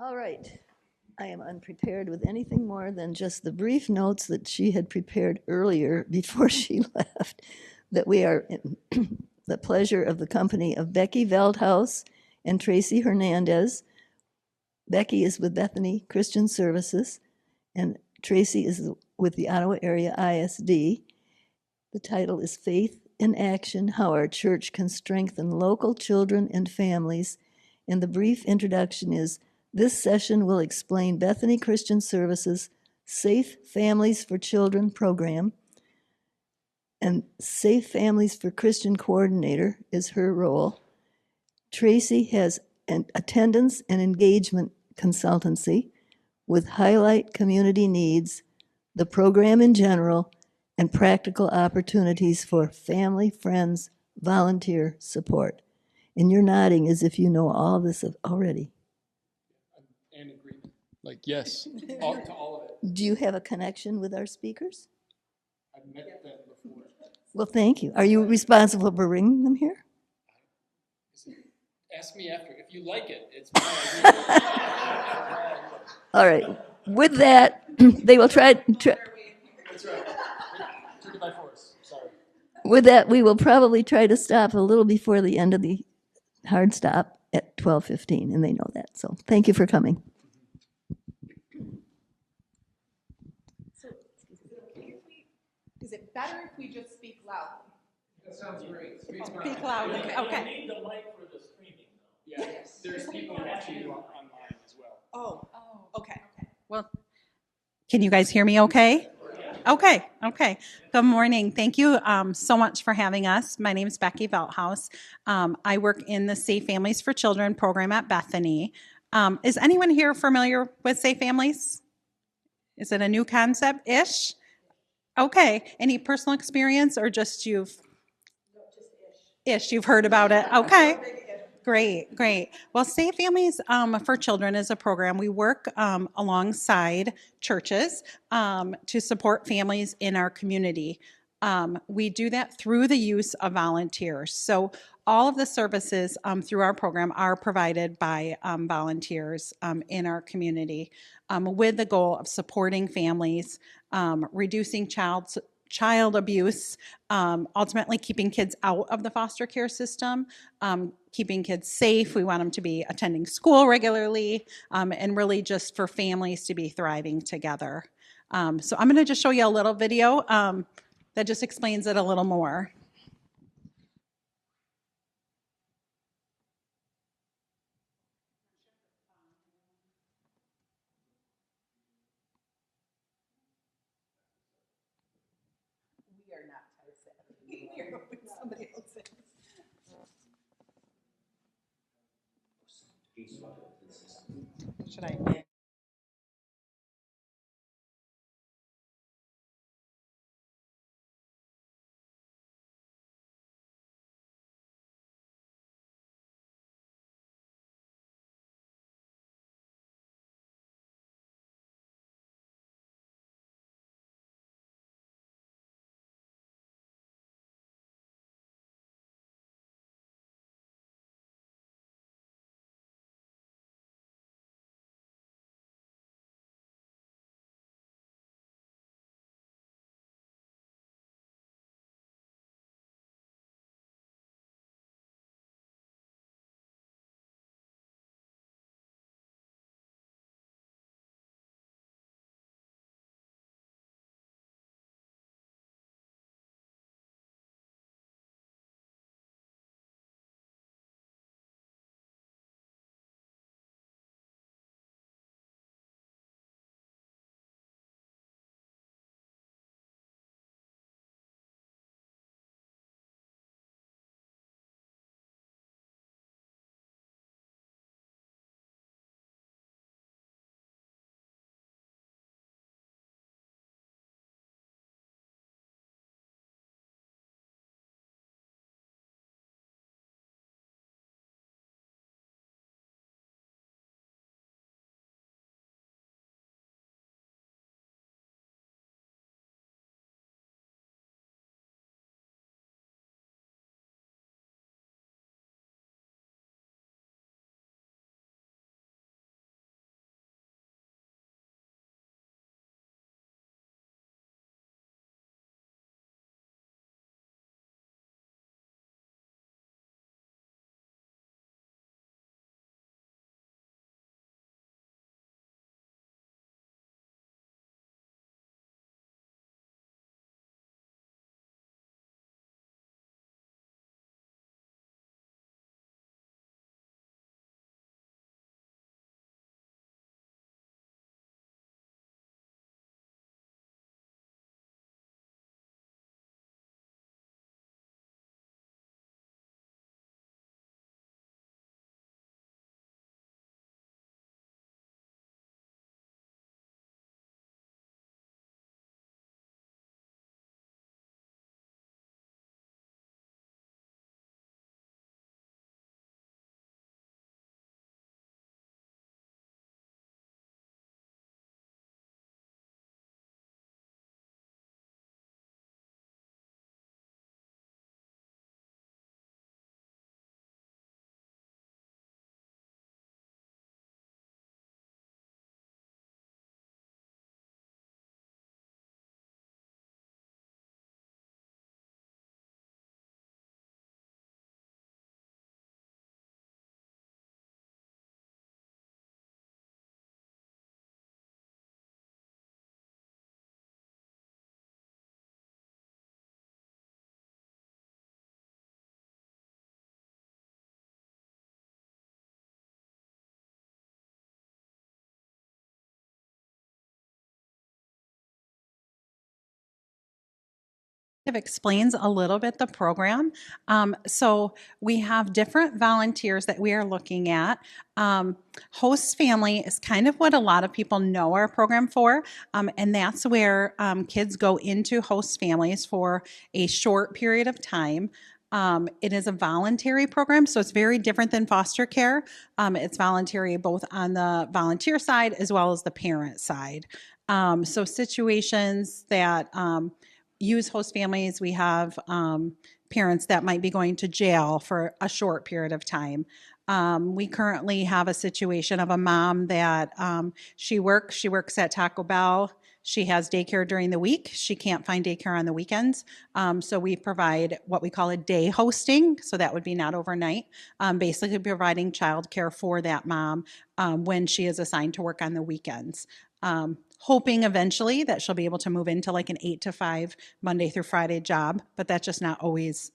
All right. I am unprepared with anything more than just the brief notes that she had prepared earlier before she left, that we are in the pleasure of the company of Becky Veldhaus and Tracy Hernandez. Becky is with Bethany Christian Services, and Tracy is with the Ottawa Area ISD. The title is Faith in Action, How Our Church Can Strengthen Local Children and Families. And the brief introduction is, this session will explain Bethany Christian Services' Safe Families for Children program, and Safe Families for Christian Coordinator is her role. Tracy has an attendance and engagement consultancy with highlight community needs, the program in general, and practical opportunities for family, friends, volunteer support. And you're nodding as if you know all this already. And agreement. Like, yes, to all of it. Do you have a connection with our speakers? I've met them before. Well, thank you. Are you responsible for bringing them here? Ask me after. If you like it, it's my idea. All right. With that, they will try. That's right. Took it by force. Sorry. With that, we will probably try to stop a little before the end of the hard stop at 12:15, and they know that. So thank you for coming. Is it better if we just speak loudly? That sounds great. Speak loudly. Okay. We need the mic for the streaming, though. Yeah, there's people watching you online as well. Oh, okay. Well, can you guys hear me okay? Okay. Good morning. Thank you so much for having us. My name is Becky Veldhaus. I work in the Safe Families for Children program at Bethany. Is anyone here familiar with Safe Families? Is it a new concept-ish? Okay. Any personal experience or just you've heard about it? Okay. Great. Well, Safe Families for Children is a program. We work alongside churches to support families in our community. We do that through the use of volunteers. So all of the services through our program are provided by volunteers in our community with the goal of supporting families, reducing child abuse, ultimately keeping kids out of the foster care system, keeping kids safe. We want them to be attending school regularly, and really just for families to be thriving together. So I'm going to just show you a little video that just explains it a little more. We are not tech-savvy. Somebody else is. Should I? of explains a little bit the program. So we have different volunteers that we are looking at. Host family is kind of what a lot of people know our program for, and that's where kids go into host families for a short period of time. It is a voluntary program, so it's very different than foster care. It's voluntary both on the volunteer side as well as the parent side. So situations that use host families, we have parents that might be going to jail for a short period of time. We currently have a situation of a mom that she works at Taco Bell. She has daycare during the week. She can't find daycare on the weekends. So we provide what we call a day hosting. So that would be not overnight, basically providing childcare for that mom when she is assigned to work on the weekends. Hoping eventually that she'll be able to move into like an 8 to 5 Monday through Friday job, but that's just not always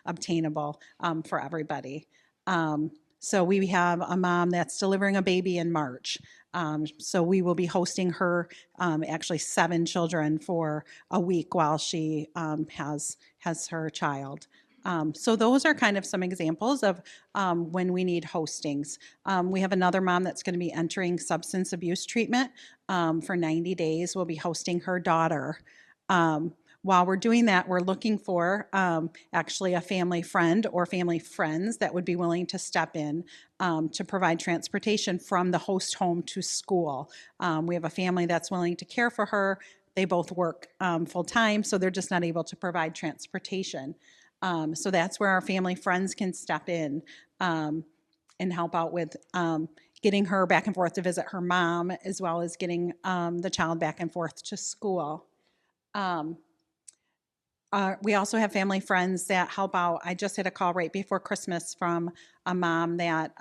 obtainable for everybody. So we have a mom that's delivering a baby in March. So we will be hosting her, actually 7 children for a week while she has her child. So those are kind of some examples of when we need hostings. We have another mom that's going to be entering substance abuse treatment for 90 days. We'll be hosting her daughter. While we're doing that, we're looking for actually a family friend or family friends that would be willing to step in to provide transportation from the host home to school. We have a family that's willing to care for her. They both work full time, so they're just not able to provide transportation. So that's where our family friends can step in and help out with getting her back and forth to visit her mom, as well as getting the child back and forth to school. We also have family friends that help out. I just had a call right before Christmas from a mom that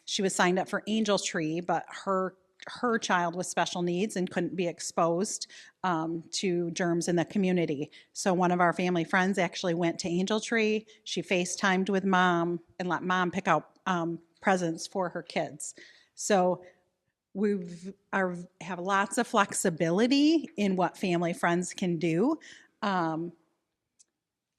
she was signed up for Angel Tree, but her child with special needs and couldn't be exposed to germs in the community. So one of our family friends actually went to Angel Tree. She FaceTimed with mom and let mom pick out presents for her kids. So we have lots of flexibility in what family friends can do.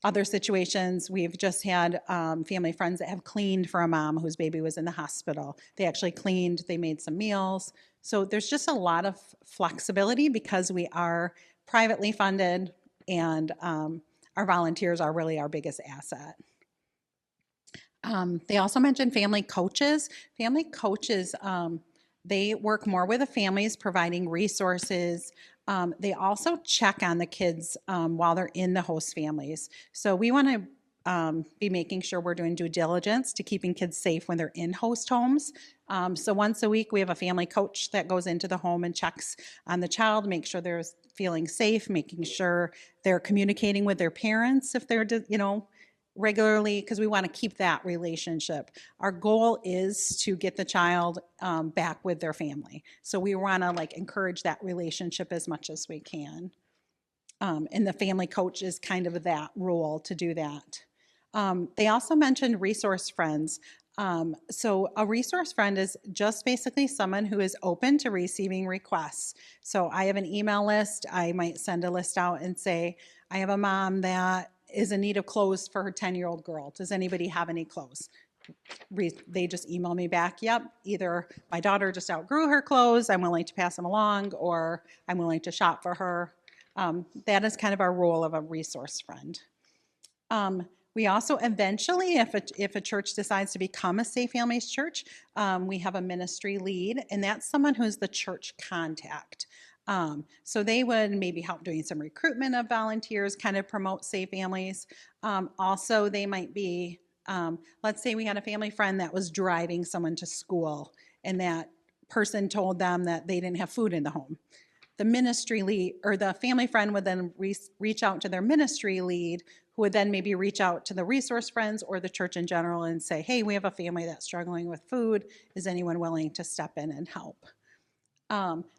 Other situations, we've just had family friends that have cleaned for a mom whose baby was in the hospital. They actually cleaned, they made some meals. So there's just a lot of flexibility because we are privately funded, and our volunteers are really our biggest asset. They also mentioned family coaches. Family coaches, they work more with the families, providing resources. They also check on the kids while they're in the host families. So we want to be making sure we're doing due diligence to keeping kids safe when they're in host homes. So once a week, we have a family coach that goes into the home and checks on the child, make sure they're feeling safe, making sure they're communicating with their parents if they're, regularly, because we want to keep that relationship. Our goal is to get the child back with their family. So we want to encourage that relationship as much as we can. And the family coach is kind of that role to do that. They also mentioned resource friends. So a resource friend is just basically someone who is open to receiving requests. So I have an email list. I might send a list out and say, I have a mom that is in need of clothes for her 10-year-old girl. Does anybody have any clothes? They just email me back, yep, either my daughter just outgrew her clothes, I'm willing to pass them along, or I'm willing to shop for her. That is kind of our role of a resource friend. We also eventually, if a church decides to become a Safe Families Church, we have a ministry lead, and that's someone who's the church contact. So they would maybe help doing some recruitment of volunteers, kind of promote Safe Families. Also, they might be, let's say we had a family friend that was driving someone to school, and that person told them that they didn't have food in the home. The ministry lead or the family friend would then reach out to their ministry lead, who would then maybe reach out to the resource friends or the church in general and say, hey, we have a family that's struggling with food. Is anyone willing to step in and help?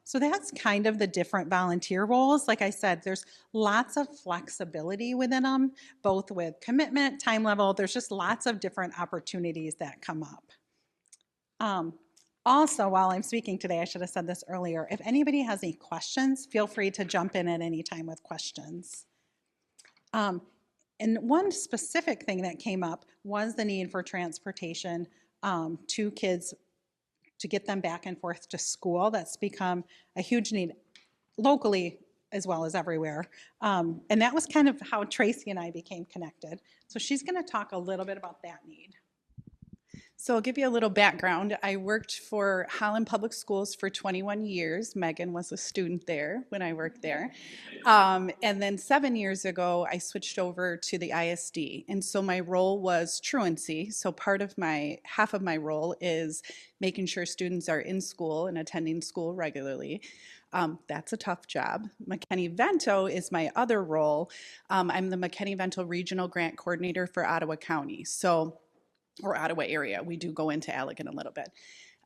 So that's kind of the different volunteer roles. Like I said, there's lots of flexibility within them, both with commitment, time level. There's just lots of different opportunities that come up. Also, while I'm speaking today, I should have said this earlier, if anybody has any questions, feel free to jump in at any time with questions. And one specific thing that came up was the need for transportation to kids to get them back and forth to school. That's become a huge need locally as well as everywhere. And that was kind of how Tracy and I became connected. So she's going to talk a little bit about that need. So I'll give you a little background. I worked for Holland Public Schools for 21 years. Megan was a student there when I worked there. And then 7 years ago, I switched over to the ISD. And so my role was truancy. So half of my role is making sure students are in school and attending school regularly. That's a tough job. McKinney-Vento is my other role. I'm the McKinney-Vento Regional Grant Coordinator for Ottawa County. Or Ottawa area. We do go into Allegan a little bit.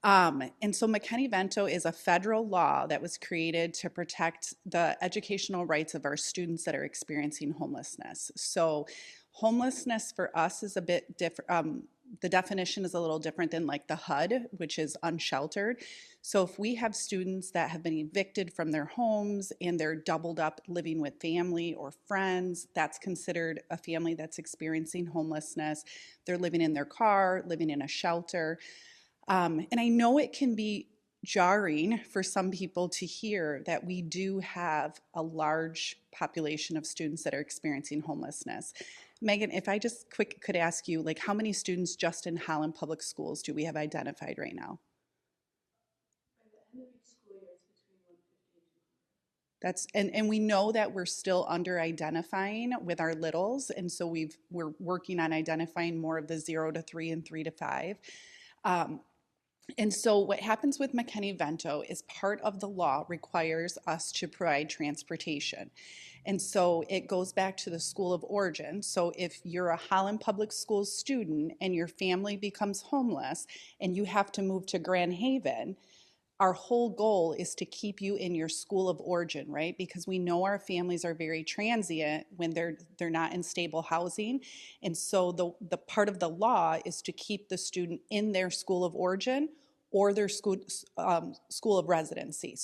And so McKinney-Vento is a federal law that was created to protect the educational rights of our students that are experiencing homelessness. So homelessness for us is a bit different. The definition is a little different than like the HUD, which is unsheltered. So if we have students that have been evicted from their homes and they're doubled up living with family or friends, that's considered a family that's experiencing homelessness. They're living in their car, living in a shelter. And I know it can be jarring for some people to hear that we do have a large population of students that are experiencing homelessness. Megan, if I just could ask you, like, how many students just in Holland Public Schools do we have identified right now? And we know that we're still under identifying with our littles, and so we're working on identifying more of the 0 to 3 and 3 to 5. And so what happens with McKinney-Vento is part of the law requires us to provide transportation. And so it goes back to the school of origin. So if you're a Holland Public Schools student and your family becomes homeless and you have to move to Grand Haven, our whole goal is to keep you in your school of origin, right? Because we know our families are very transient when they're not in stable housing. And so the part of the law is to keep the student in their school of origin or their school of residency.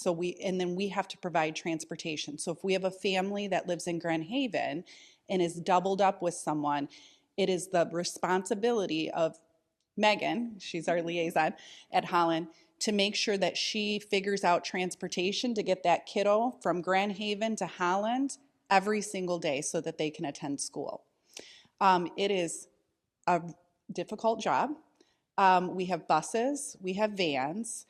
And then we have to provide transportation. So if we have a family that lives in Grand Haven and is doubled up with someone, it is the responsibility of Megan, she's our liaison at Holland, to make sure that she figures out transportation to get that kiddo from Grand Haven to Holland every single day so that they can attend school. It is a difficult job. We have buses, we have vans,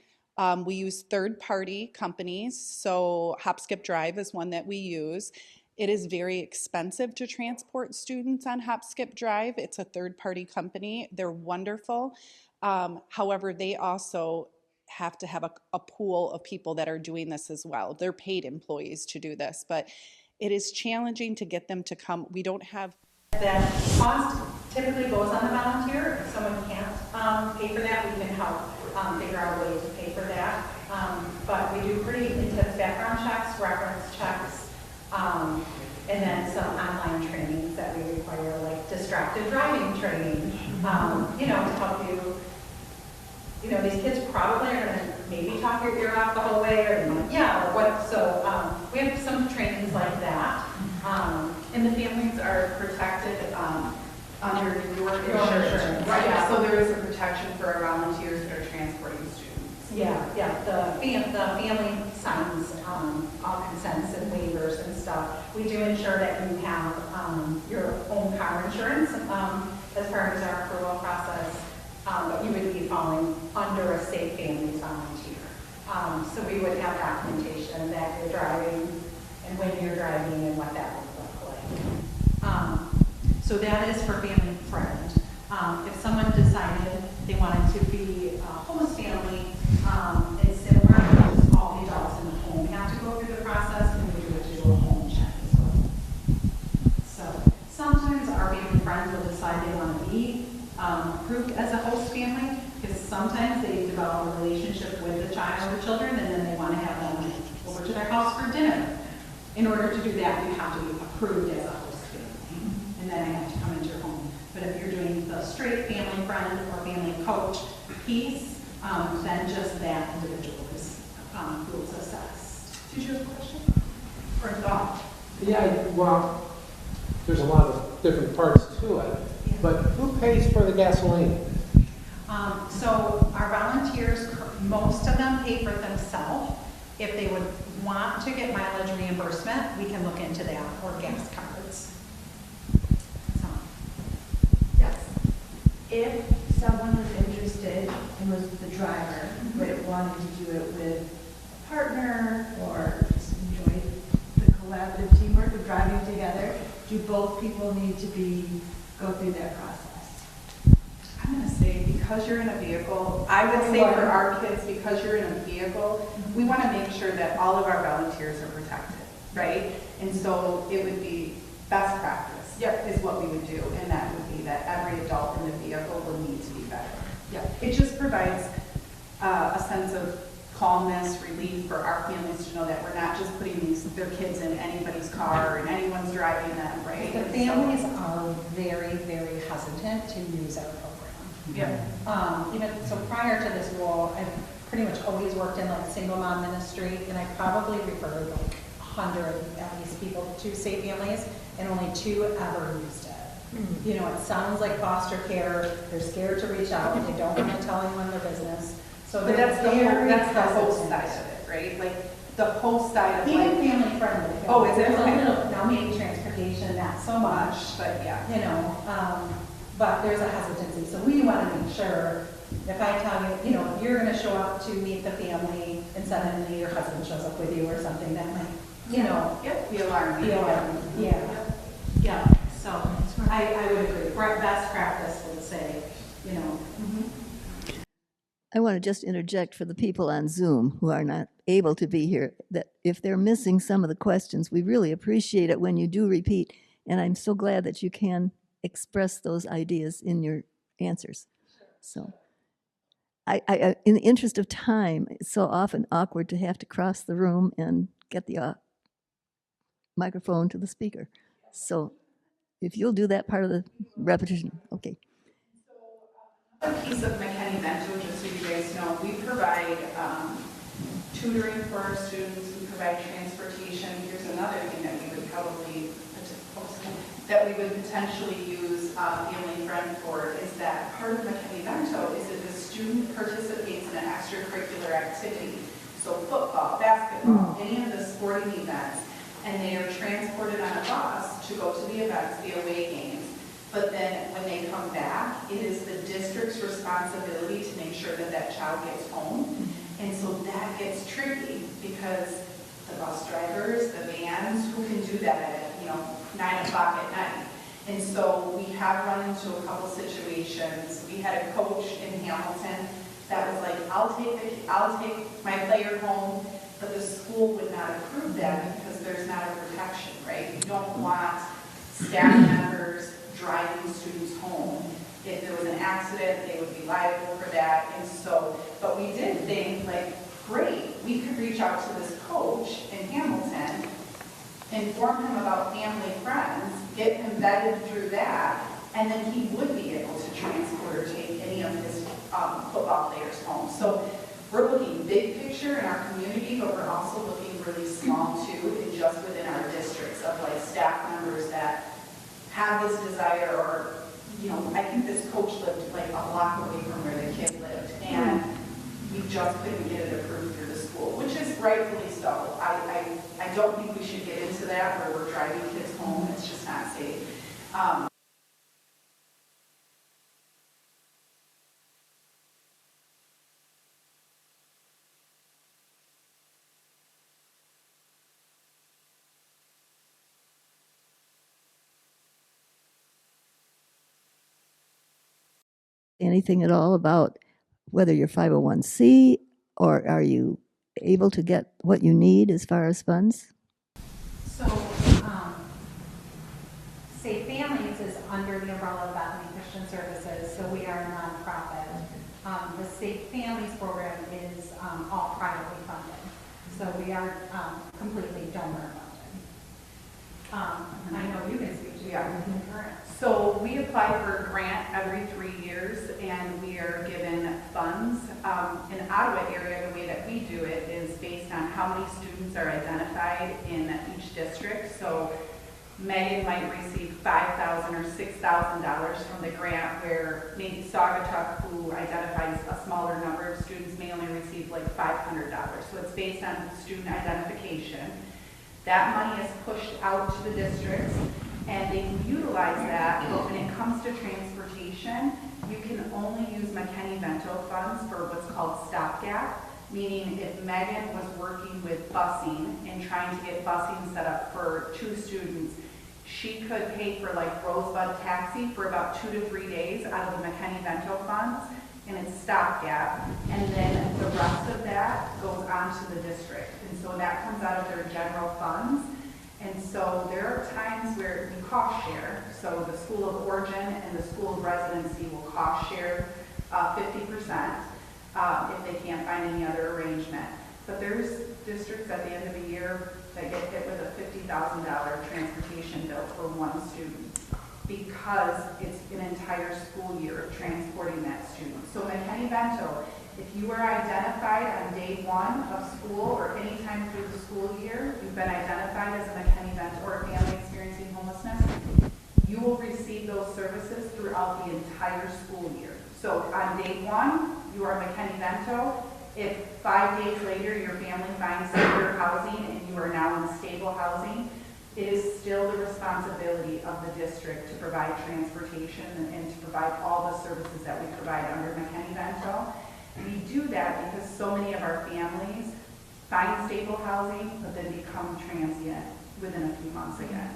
we use third-party companies, so Hop Skip Drive is one that we use. It is very expensive to transport students on Hop Skip Drive. It's a third-party company. They're wonderful. However, they also have to have a pool of people that are doing this as well. They're paid employees to do this, but it is challenging to get them to come. We don't have that cost typically goes on the volunteer. If someone can't pay for that, we can help figure out a way to pay for that. But we do pretty intense background checks, reference checks, and then some online trainings that we require, like distracted driving training, to help you. These kids probably are going to maybe talk your ear off the whole way, or what. So we have some trainings like that. And the families are protected under your insurance. Right. Yeah. So there is a protection for our volunteers that are transporting students. Yeah. The family signs all consents and waivers and stuff. We do ensure that you have your own car insurance as part of our approval process. But you would be falling under a Safe Families volunteer. So we would have documentation that you're driving and when you're driving and what that would look like. So that is for family and friend. If someone decided they wanted to be a homeless family, it's similar because all the adults in the home have to go through the process, and we do a home check as well. So sometimes our family and friends will decide they want to be approved as a host family, because sometimes they develop a relationship with the child or the children, and then they want to have them over to their house for dinner. In order to do that, you have to be approved as a host family, and then they have to come into your home. But if you're doing the straight family friend or family coach piece, then just that individual is who is assessed. Did you have a question or a thought? Yeah, well, there's a lot of different parts to it. But who pays for the gasoline? So our volunteers, most of them pay for themselves. If they would want to get mileage reimbursement, we can look into that, or gas cards. So, Yes. If someone was interested and was the driver, but wanted to do it with a partner or just enjoy the collaborative teamwork of driving together, do both people need to go through that process? I'm gonna say, because you're in a vehicle, I would say for our kids, because you're in a vehicle, we wanna make sure that all of our volunteers are protected, right? And so it would be best practice, is what we would do, and that would be that every adult in the vehicle will need to be vetted. It just provides a sense of calmness, relief for our families to know that we're not just putting their kids in anybody's car and anyone's driving them, right? the families are very, very hesitant to use our program. Even so, prior to this role, I've pretty much always worked in like single mom ministry, and I probably referred like 100 at least people to Safe Families, and only 2 ever used it. You know, it sounds like foster care. They're scared to reach out. They don't want to tell anyone their business. So But they're that's the host hesitant. side of it, right? Like, the host side of Even like, family friendly. Oh, is it? There's a Okay. little, now maybe transportation, not so much, but yeah. you know, but there's a hesitancy. So we want to make sure, if I tell you, you know, you're going to show up to meet the family and suddenly your husband shows up with you or something, that might, you know, Yep, be alarming. be alarming. Yeah. Yeah. So I would agree. Best practice would say, you know. I want to just interject for the people on Zoom who are not able to be here, that if they're missing some of the questions, we really appreciate it when you do repeat, and I'm so glad that you can express those ideas in your answers. So, I in the interest of time, it's so often awkward to have to cross the room and get the microphone to the speaker. So, if you'll do that part of the repetition, okay. A piece of McKinney Bento, just so you guys know, we provide tutoring for our students, we provide transportation. Here's another thing that we would probably, that we would potentially use Family Friend for, is that part of McKinney Bento is that the student participates in an extracurricular activity. So football, basketball, any of the sporting events, and they are transported on a bus to go to the events, the away games. But then when they come back, it is the district's responsibility to make sure that that child gets home. And so that gets tricky because the bus drivers, the vans, who can do that at, 9 o'clock at night. And so we have run into a couple situations. We had a coach in Hamilton that was like, I'll take my player home, but the school would not approve that because there's not a protection, right? You don't want staff members driving students home. If there was an accident, they would be liable for that. And so, but we did think, like, great, we could reach out to this coach in Hamilton, inform him about Family Friends, get him vetted through that, and then he would be able to transport or take any of his football players home. So we're looking big picture in our community, but we're also looking really small too, and just within our districts of like staff members that have this desire, or, I think this coach lived like a block away from where the kid lived, and we just couldn't get it approved through the school, which is rightfully so. I don't think we should get into that where we're driving kids home. It's just not safe. Anything at all about whether you're 501c, or are you able to get what you need as far as funds? So, Safe Families is under the umbrella of Bethany Christian Services, so we are a nonprofit. The Safe Families program is all privately funded, so we are completely donor funded. I know you can speak to that. So we apply for a grant every 3 years, and we are given funds. In Ottawa area, the way that we do it is based on how many students are identified in each district. So Megan might receive $5,000 or $6,000 from the grant, where maybe Saugatuck, who identifies a smaller number of students, may only receive like $500. So it's based on student identification. That money is pushed out to the districts, and they utilize that, but when it comes to transportation, you can only use McKinney-Vento funds for what's called stopgap, meaning if Megan was working with busing and trying to get busing set up for 2 students, she could pay for like Rosebud Taxi for about 2 to 3 days out of the McKinney-Vento funds, and it's stopgap, and then the rest of that goes on to the district, and so that comes out of their general funds. And so there are times where we cost share, so the School of Origin and the School of Residency will cost share 50% if they can't find any other arrangement. But there's districts at the end of the year that get hit with a $50,000 transportation bill for one student, because it's an entire school year of transporting that student. So McKinney-Vento, if you were identified on day 1 of school or any time through the school year, you've been identified as a McKinney-Vento or a family experiencing homelessness, you will receive those services throughout the entire school year. So on day 1, you are McKinney-Vento. If 5 days later your family finds secure housing and you are now in stable housing, it is still the responsibility of the district to provide transportation and to provide all the services that we provide under McKinney-Vento. We do that because so many of our families find stable housing, but then become transient within a few months again.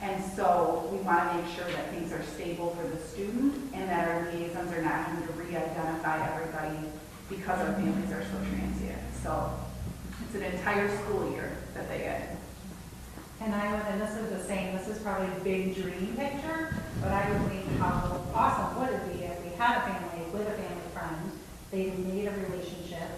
And so we want to make sure that things are stable for the student and that our liaisons are not having to re-identify everybody because our families are so transient. So it's an entire school year that they get. And I would, and this is the same, this is probably a big dream picture, but I would think how awesome would it be if we had a family with a family friend, they made a relationship,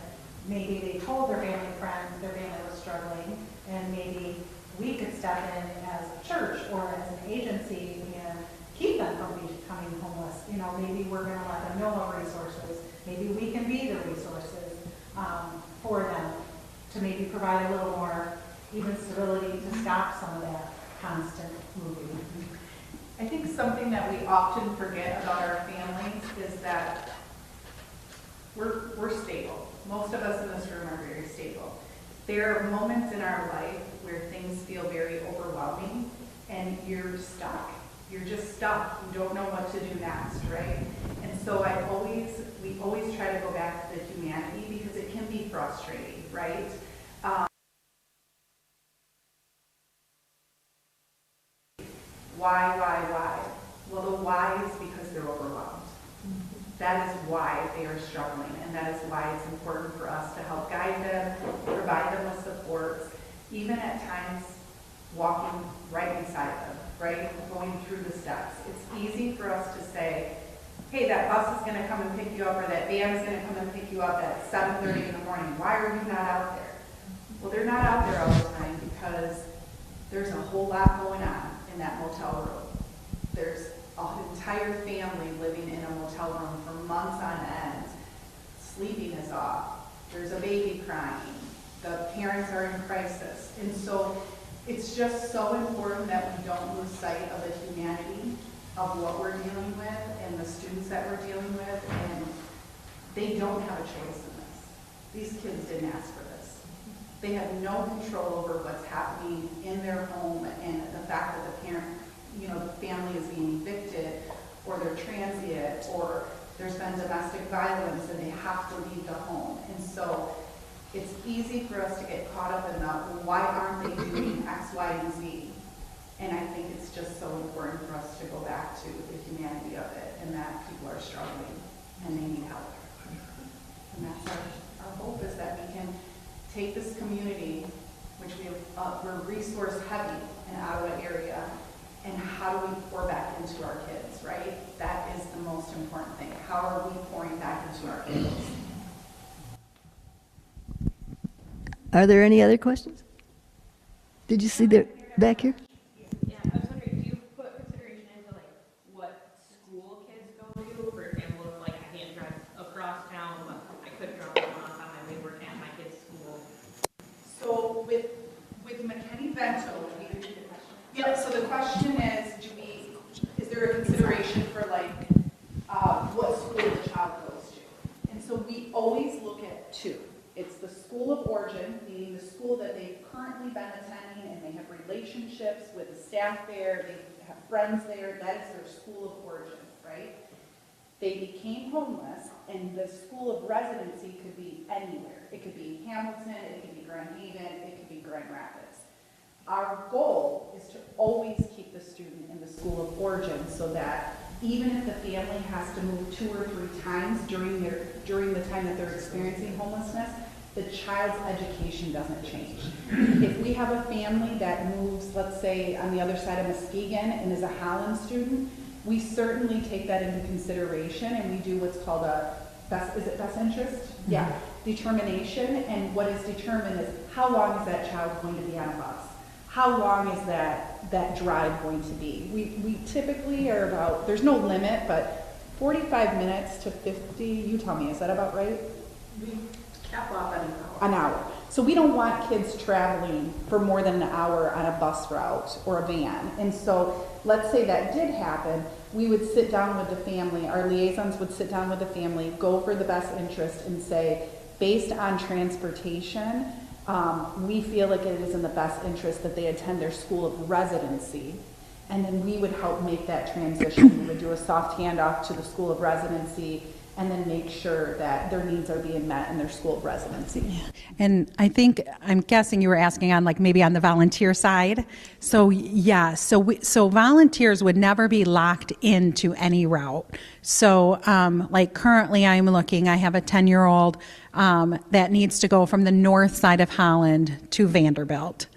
maybe they told their family friend their family was struggling, and maybe we could step in as a church or as an agency and keep them from becoming homeless. You know, maybe we're gonna let them know of resources, maybe we can be the resources for them to maybe provide a little more even stability to stop some of that constant moving. I think something that we often forget about our families is that we're stable. Most of us in this room are very stable. There are moments in our life where things feel very overwhelming and you're stuck. You're just stuck. You don't know what to do next, right? And so we always try to go back to the humanity because it can be frustrating, right? Why? Well, the why is because they're overwhelmed. That is why they are struggling, and that is why it's important for us to help guide them, provide them with supports, even at times walking right beside them, right? Going through the steps. It's easy for us to say, hey, that bus is going to come and pick you up, or that van is going to come and pick you up at 7:30 in the morning. Why are you not out there? Well, they're not out there all the time because there's a whole lot going on in that motel room. There's an entire family living in a motel room for months on end. Sleeping is off. There's a baby crying. The parents are in crisis. And so it's just so important that we don't lose sight of the humanity of what we're dealing with and the students that we're dealing with. And they don't have a choice in this. These kids didn't ask for this. They have no control over what's happening in their home and the fact that the parent, the family is being evicted, or they're transient, or there's been domestic violence and they have to leave the home. And so it's easy for us to get caught up in why aren't they doing X, Y, and Z? And I think it's just so important for us to go back to the humanity of it and that people are struggling and they need help. And that's our hope, is that we can take this community, which we're resource heavy in Ottawa area, and how do we pour back into our kids, right? That is the most important thing. How are we pouring back into our kids? Are there any other questions? Did you see there, back here? Yeah, I was wondering, do you put consideration into what school kids go to? For example, if I can't drive across town, but I could drop them off on my way work at my kid's school. So with McKinney-Vento, so the question origin, meaning the school that they've currently been attending, and they have relationships with the staff there, they have friends there, that is their school of origin, right? They became homeless, and the school of residency could be anywhere. It could be Hamilton, it could be Grand Haven, it could be Grand Rapids. Our goal is to always keep the student in the school of origin so that even if the family has to move 2 or 3 times during the time that they're experiencing homelessness, the child's education doesn't change. If we have a family that moves, let's say, on the other side of Muskegon and is a Holland student, we certainly take that into consideration, and we do what's called a best interest? Yeah, determination, and what is determined is how long is that child going to be on a bus? How long is that drive going to be? We typically are about, there's no limit, but 45 minutes to 50, you tell me, is that about right? We cap off at an hour. An hour. So we don't want kids traveling for more than an hour on a bus route or a van. And so let's say that did happen, we would sit down with the family, our liaisons would sit down with the family, go over the best interest and say, based on transportation, we feel like it is in the best interest that they attend their school of residency. And then we would help make that transition. We would do a soft handoff to the school of residency and then make sure that their needs are being met in their school of residency. And I'm guessing you were asking on like maybe on the volunteer side. So yeah, so volunteers would never be locked into any route. So like currently I have a 10-year-old that needs to go from the north side of Holland to Vanderbilt.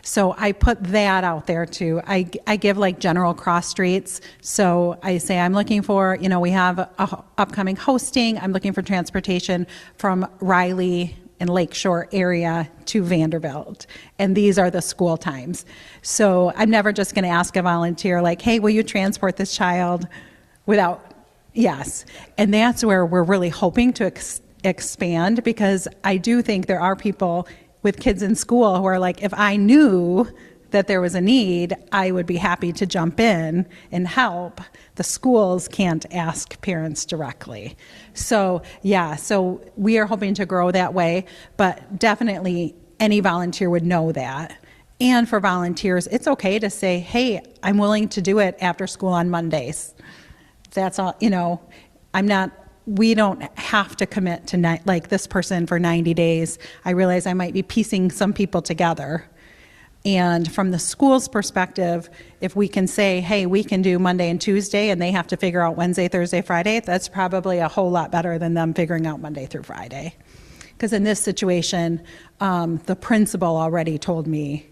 So I put that out there too. I give like general cross streets. So I say I'm looking for, we have a upcoming hosting. I'm looking for transportation from Riley and Lakeshore area to Vanderbilt. And these are the school times. So I'm never just going to ask a volunteer like, hey, will you transport this child without, yes. And that's where we're really hoping to expand, because I do think there are people with kids in school who are like, if I knew that there was a need, I would be happy to jump in and help. The schools can't ask parents directly. So yeah, so we are hoping to grow that way, but definitely any volunteer would know that. And for volunteers, it's okay to say, hey, I'm willing to do it after school on Mondays. That's all, we don't have to commit to like this person for 90 days. I realize I might be piecing some people together. And from the school's perspective, if we can say, hey, we can do Monday and Tuesday, and they have to figure out Wednesday, Thursday, Friday, that's probably a whole lot better than them figuring out Monday through Friday. Because in this situation, the principal already told me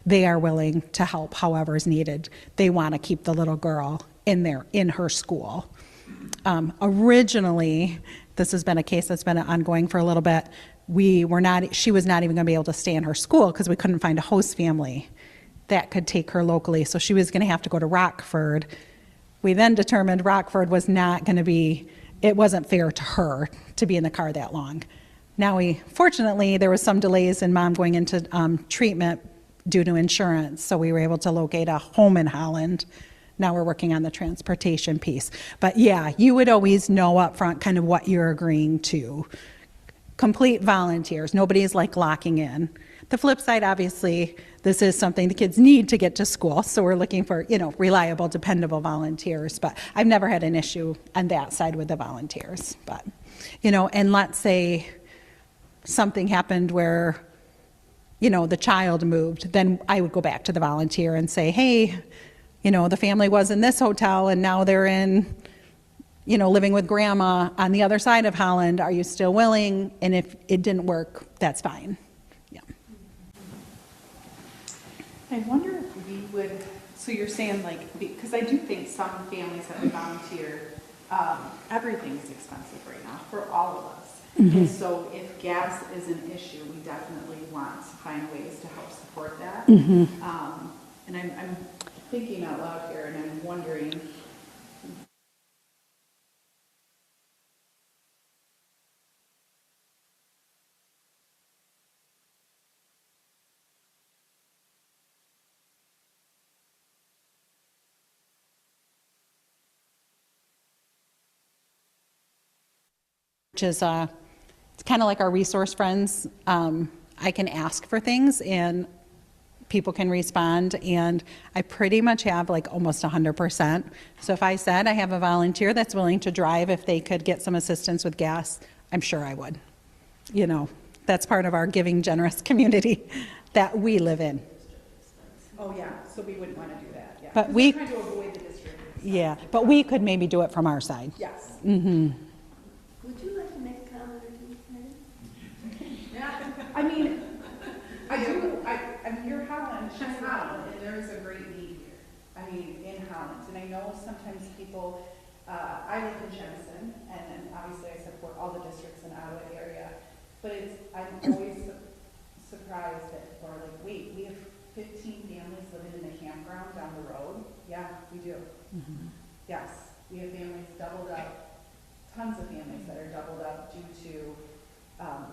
they are willing to help however is needed. They want to keep the little girl in her school. Originally, this has been a case that's been ongoing for a little bit. She was not even going to be able to stay in her school because we couldn't find a host family that could take her locally. So she was going to have to go to Rockford. We then determined Rockford was not going to be, it wasn't fair to her to be in the car that long. Now fortunately, there was some delays in mom going into treatment due to insurance. So we were able to locate a home in Holland. Now we're working on the transportation piece. But yeah, you would always know up front kind of what you're agreeing to. Complete volunteers. Nobody's like locking in. The flip side, obviously, this is something the kids need to get to school. So we're looking for, reliable, dependable volunteers. But I've never had an issue on that side with the volunteers. But, and let's say something happened where, the child moved, then I would go back to the volunteer and say, hey, the family was in this hotel and now they're in, living with grandma on the other side of Holland. Are you still willing? And if it didn't work, that's fine. Yeah. I wonder if we would, so you're saying because I do think some families that would volunteer, everything is expensive right now for all of us. Mm-hmm. And so if gas is an issue, we definitely want to find ways to help support that. Mm-hmm. And I'm thinking out loud here, and I'm wondering, which is it's kind of like our resource friends I can ask for things and people can respond, and I pretty much have like almost 100%. So if I said I have a volunteer that's willing to drive, if they could get some assistance with gas, I'm sure I would. You know, that's part of our giving, generous community that we live in. Oh, yeah, so we wouldn't want to do that, yeah. But 'Cause we- we're trying to avoid the district. Yeah, but we could maybe do it from our side. Yes. Mm-hmm. Would you like to make a comment or two, Mary? I mean, I mean, you're Holland, she's Holland, and there is a great need here. I mean, in Holland, and I know sometimes people, I live in Jemison, and then obviously I support all the districts in Ottawa area, but I'm always surprised that people are like, wait, we have 15 families living in the campground down the road? Yeah, we do. Yes, we have families doubled up, tons of families that are doubled up due to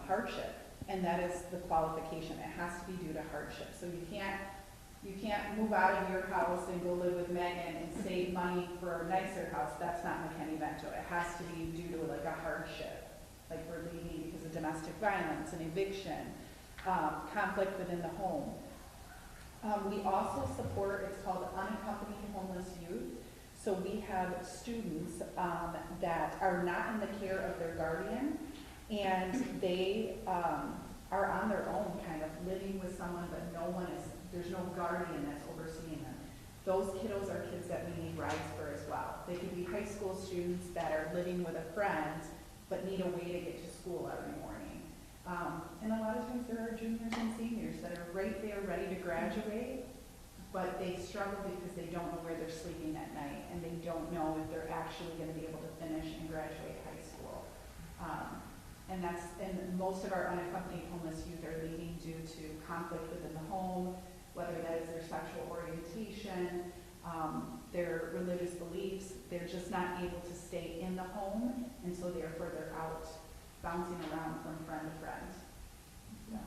hardship. And that is the qualification. It has to be due to hardship. So you can't move out of your house and go live with Megan and save money for a nicer house. That's not McKinney-Vento. It has to be due to like a hardship, like we're leaving because of domestic violence, an eviction, conflict within the home. We also support, it's called unaccompanied homeless youth. So we have students that are not in the care of their guardian, and they are on their own, kind of living with someone, but there's no guardian that's overseeing them. Those kiddos are kids that we need rides for as well. They could be high school students that are living with a friend, but need a way to get to school every morning. And a lot of times there are juniors and seniors that are right there ready to graduate, but they struggle because they don't know where they're sleeping at night, and they don't know if they're actually going to be able to finish and graduate high school. And most of our unaccompanied homeless youth are leaving due to conflict within the home, whether that is their sexual orientation, their religious beliefs. They're just not able to stay in the home, and so therefore they're out bouncing around from friend to friend. Yeah.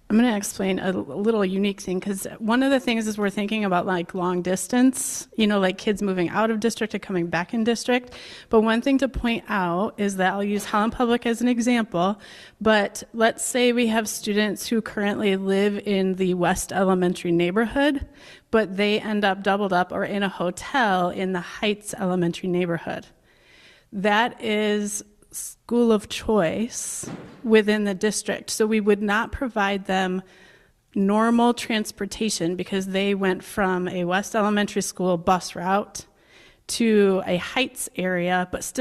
I'm going to explain a little unique thing, because one of the things is we're thinking about like long distance, you know, like kids moving out of district and coming back in district. But one thing to point out is that I'll use Holland Public as an example, but let's say we have students who currently live in the West Elementary neighborhood, but they end up doubled up or in a hotel in the Heights Elementary neighborhood. That is school of choice within the district. So we would not provide them normal transportation because they went from a West Elementary School bus route to a Heights area, but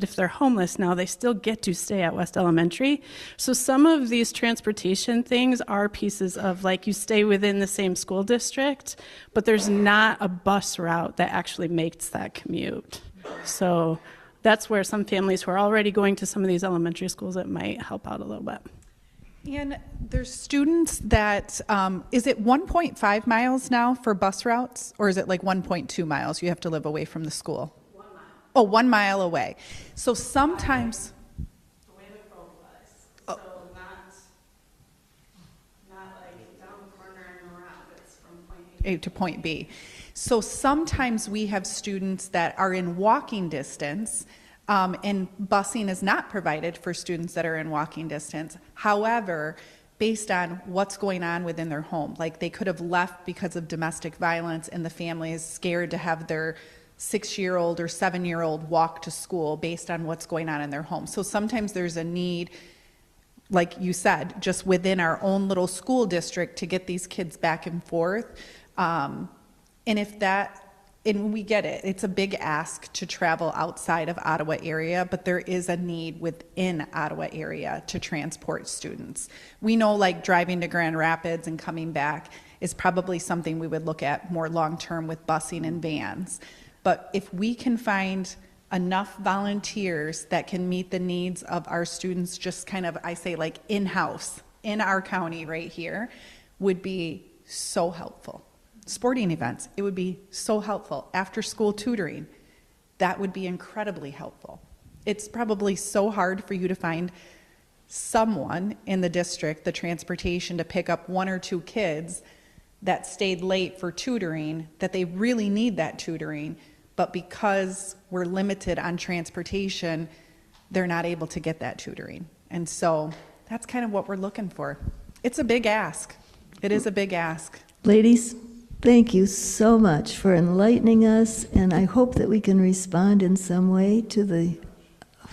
if they're homeless now, they still get to stay at West Elementary. So some of these transportation things are pieces of like you stay within the same school district, but there's not a bus route that actually makes that commute. So that's where some families who are already going to some of these elementary schools, it might help out a little bit. And there's students that, is it 1.5 miles now for bus routes, or is it like 1.2 miles? You have to live away from the school? 1 mile. Oh, 1 mile away. So sometimes, The way the crow flies. So not like down the corner and around. It's from point A A to point B. So sometimes we have students that are in walking distance, and busing is not provided for students that are in walking distance. However, based on what's going on within their home, like they could have left because of domestic violence and the family is scared to have their 6-year-old or 7-year-old walk to school based on what's going on in their home. So sometimes there's a need, like you said, just within our own little school district to get these kids back and forth. And we get it, it's a big ask to travel outside of Ottawa area, but there is a need within Ottawa area to transport students. We know like driving to Grand Rapids and coming back is probably something we would look at more long-term with busing and vans. But if we can find enough volunteers that can meet the needs of our students, just kind of, I say like in-house, in our county right here, would be so helpful. Sporting events, it would be so helpful. After school tutoring, that would be incredibly helpful. It's probably so hard for you to find someone in the district, the transportation to pick up 1 or 2 kids that stayed late for tutoring, that they really need that tutoring, but because we're limited on transportation, they're not able to get that tutoring. And so that's kind of what we're looking for. It's a big ask. It is a big ask. Ladies, thank you so much for enlightening us, and I hope that we can respond in some way to the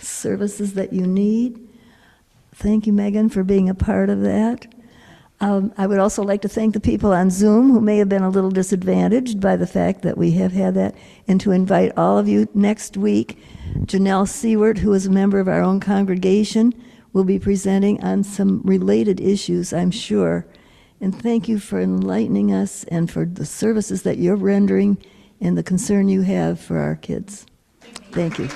services that you need. Thank you, Megan, for being a part of that. I would also like to thank the people on Zoom who may have been a little disadvantaged by the fact that we have had that, and to invite all of you next week. Janelle Seward, who is a member of our own congregation, will be presenting on some related issues, I'm sure. And thank you for enlightening us and for the services that you're rendering and the concern you have for our kids. Thank you.